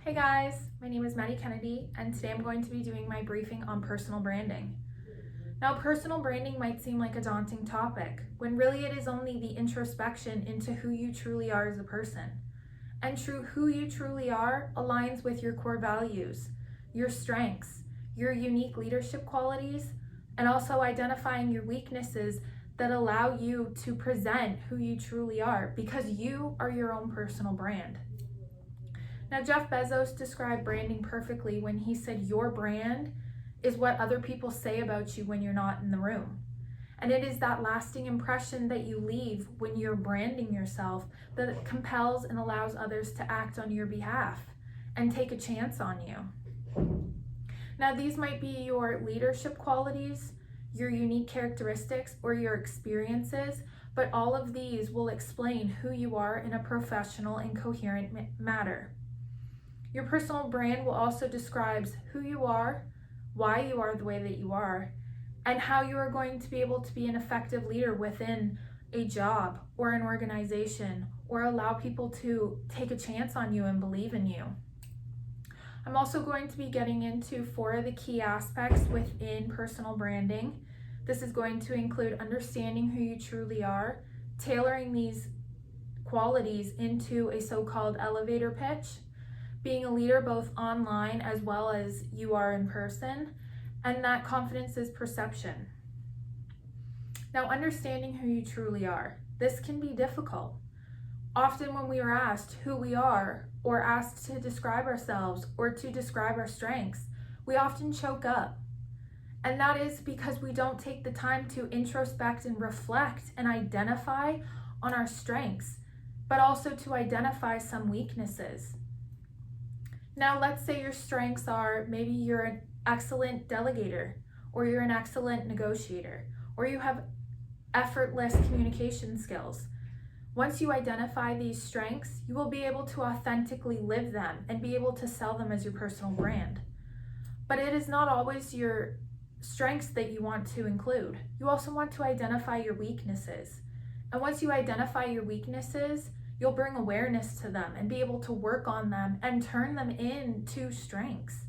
Hey guys, my name is Maddie Kennedy, and today I'm going to be doing my briefing on personal branding. Now, personal branding might seem like a daunting topic, when really it is only the introspection into who you truly are as a person. And who you truly are aligns with your core values, your strengths, your unique leadership qualities, and also identifying your weaknesses that allow you to present who you truly are, because you are your own personal brand. Now, Jeff Bezos described branding perfectly when he said your brand is what other people say about you when you're not in the room. And it is that lasting impression that you leave when you're branding yourself that compels and allows others to act on your behalf and take a chance on you. Now, these might be your leadership qualities, your unique characteristics, or your experiences, but all of these will explain who you are in a professional and coherent manner. Your personal brand will also describe who you are, why you are the way that you are, and how you are going to be able to be an effective leader within a job or an organization, or allow people to take a chance on you and believe in you. I'm also going to be getting into 4 of the key aspects within personal branding. This is going to include understanding who you truly are, tailoring these qualities into a so-called elevator pitch, being a leader both online as well as you are in person, and that confidence is perception. Now, understanding who you truly are. This can be difficult. Often when we are asked who we are, or asked to describe ourselves or to describe our strengths, we often choke up. And that is because we don't take the time to introspect and reflect and identify on our strengths, but also to identify some weaknesses. Now, let's say your strengths are maybe you're an excellent delegator, or you're an excellent negotiator, or you have effortless communication skills. Once you identify these strengths, you will be able to authentically live them and be able to sell them as your personal brand. But it is not always your strengths that you want to include. You also want to identify your weaknesses. And once you identify your weaknesses, you'll bring awareness to them and be able to work on them and turn them into strengths.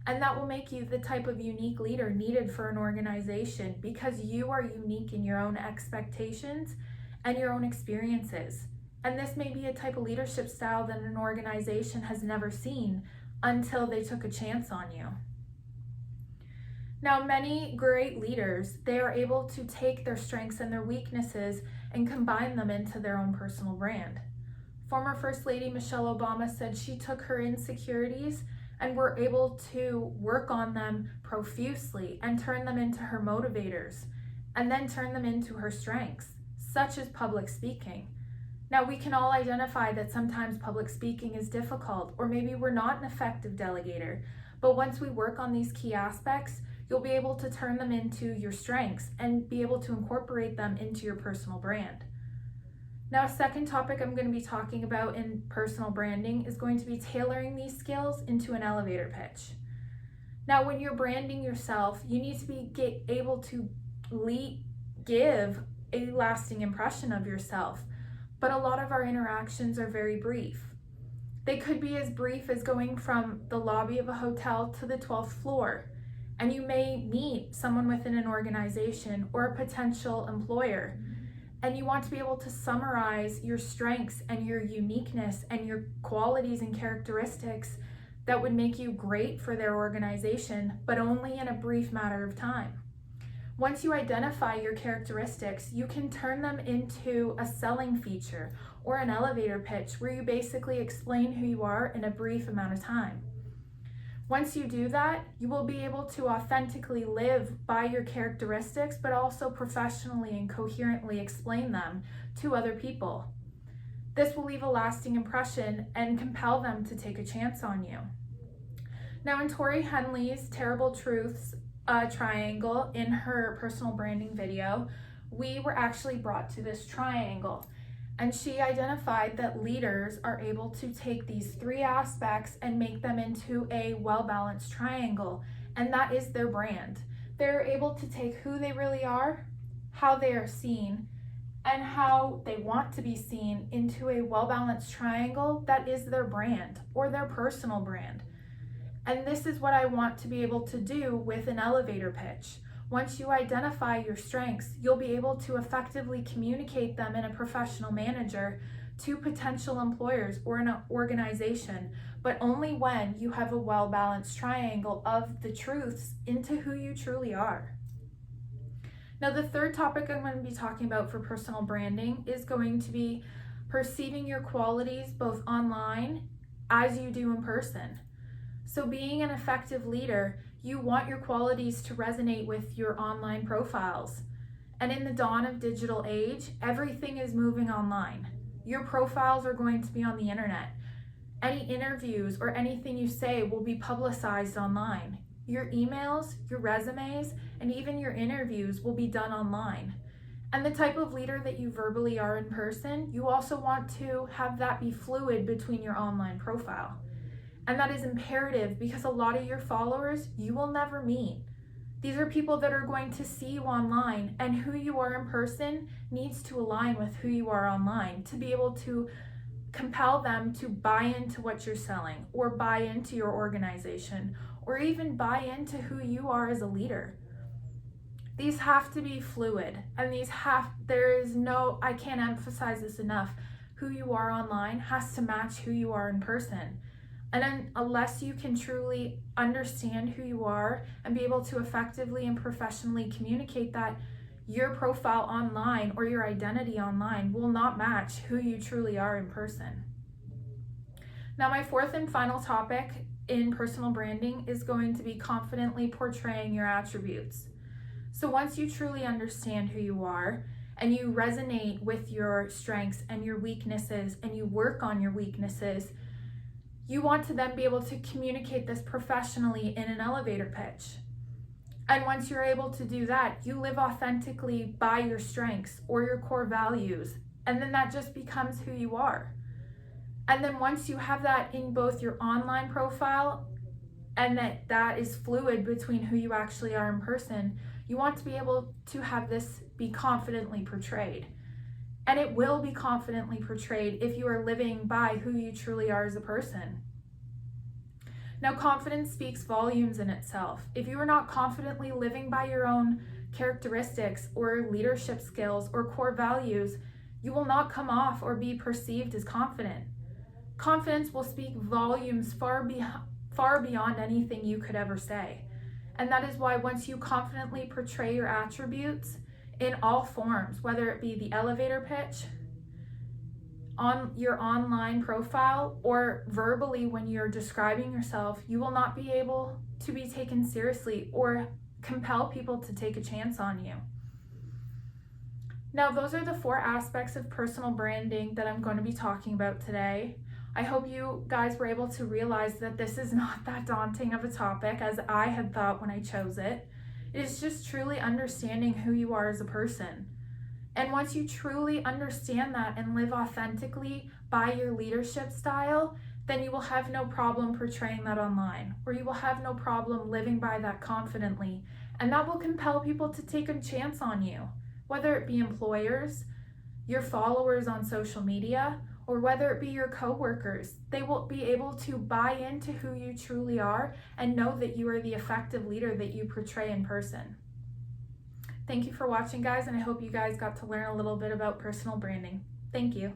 And that will make you the type of unique leader needed for an organization, because you are unique in your own expectations and your own experiences. And this may be a type of leadership style that an organization has never seen until they took a chance on you. Now, many great leaders, they are able to take their strengths and their weaknesses and combine them into their own personal brand. Former First Lady Michelle Obama said she took her insecurities and were able to work on them profusely and turn them into her motivators, and then turn them into her strengths, such as public speaking. Now, we can all identify that sometimes public speaking is difficult, or maybe we're not an effective delegator, but once we work on these key aspects, you'll be able to turn them into your strengths and be able to incorporate them into your personal brand. Now, a second topic I'm going to be talking about in personal branding is going to be tailoring these skills into an elevator pitch. Now, when you're branding yourself, you need to be able to give a lasting impression of yourself, but a lot of our interactions are very brief. They could be as brief as going from the lobby of a hotel to the 12th floor, and you may meet someone within an organization or a potential employer, and you want to be able to summarize your strengths and your uniqueness and your qualities and characteristics that would make you great for their organization, but only in a brief matter of time. Once you identify your characteristics, you can turn them into a selling feature or an elevator pitch where you basically explain who you are in a brief amount of time. Once you do that, you will be able to authentically live by your characteristics, but also professionally and coherently explain them to other people. This will leave a lasting impression and compel them to take a chance on you. Now, in Tori Henley's Terrible Truths triangle in her personal branding video, we were actually brought to this triangle. And she identified that leaders are able to take these 3 aspects and make them into a well-balanced triangle, and that is their brand. They're able to take who they really are, how they are seen, and how they want to be seen into a well-balanced triangle that is their brand or their personal brand. And this is what I want to be able to do with an elevator pitch. Once you identify your strengths, you'll be able to effectively communicate them in a professional manager to potential employers or an organization, but only when you have a well-balanced triangle of the truths into who you truly are. Now, the third topic I'm going to be talking about for personal branding is going to be perceiving your qualities both online as you do in person. So being an effective leader, you want your qualities to resonate with your online profiles. And in the dawn of digital age, everything is moving online. Your profiles are going to be on the internet. Any interviews or anything you say will be publicized online. Your emails, your resumes, and even your interviews will be done online. And the type of leader that you verbally are in person, you also want to have that be fluid between your online profile. And that is imperative because a lot of your followers you will never meet. These are people that are going to see you online, and who you are in person needs to align with who you are online to be able to compel them to buy into what you're selling or buy into your organization or even buy into who you are as a leader. These have to be fluid, and I can't emphasize this enough, who you are online has to match who you are in person. And then unless you can truly understand who you are and be able to effectively and professionally communicate that, your profile online or your identity online will not match who you truly are in person. Now, my fourth and final topic in personal branding is going to be confidently portraying your attributes. So once you truly understand who you are and you resonate with your strengths and your weaknesses and you work on your weaknesses, you want to then be able to communicate this professionally in an elevator pitch. And once you're able to do that, you live authentically by your strengths or your core values, and then that just becomes who you are. And then once you have that in both your online profile and that is fluid between who you actually are in person, you want to be able to have this be confidently portrayed. And it will be confidently portrayed if you are living by who you truly are as a person. Now, confidence speaks volumes in itself. If you are not confidently living by your own characteristics or leadership skills or core values, you will not come off or be perceived as confident. Confidence will speak volumes far beyond anything you could ever say. And that is why once you confidently portray your attributes in all forms, whether it be the elevator pitch, on your online profile, or verbally when you're describing yourself, you will not be able to be taken seriously or compel people to take a chance on you. Now, those are the 4 aspects of personal branding that I'm going to be talking about today. I hope you guys were able to realize that this is not that daunting of a topic as I had thought when I chose it. It is just truly understanding who you are as a person. And once you truly understand that and live authentically by your leadership style, then you will have no problem portraying that online, or you will have no problem living by that confidently. And that will compel people to take a chance on you, whether it be employers, your followers on social media, or whether it be your coworkers. They will be able to buy into who you truly are and know that you are the effective leader that you portray in person. Thank you for watching, guys, and I hope you guys got to learn a little bit about personal branding. Thank you.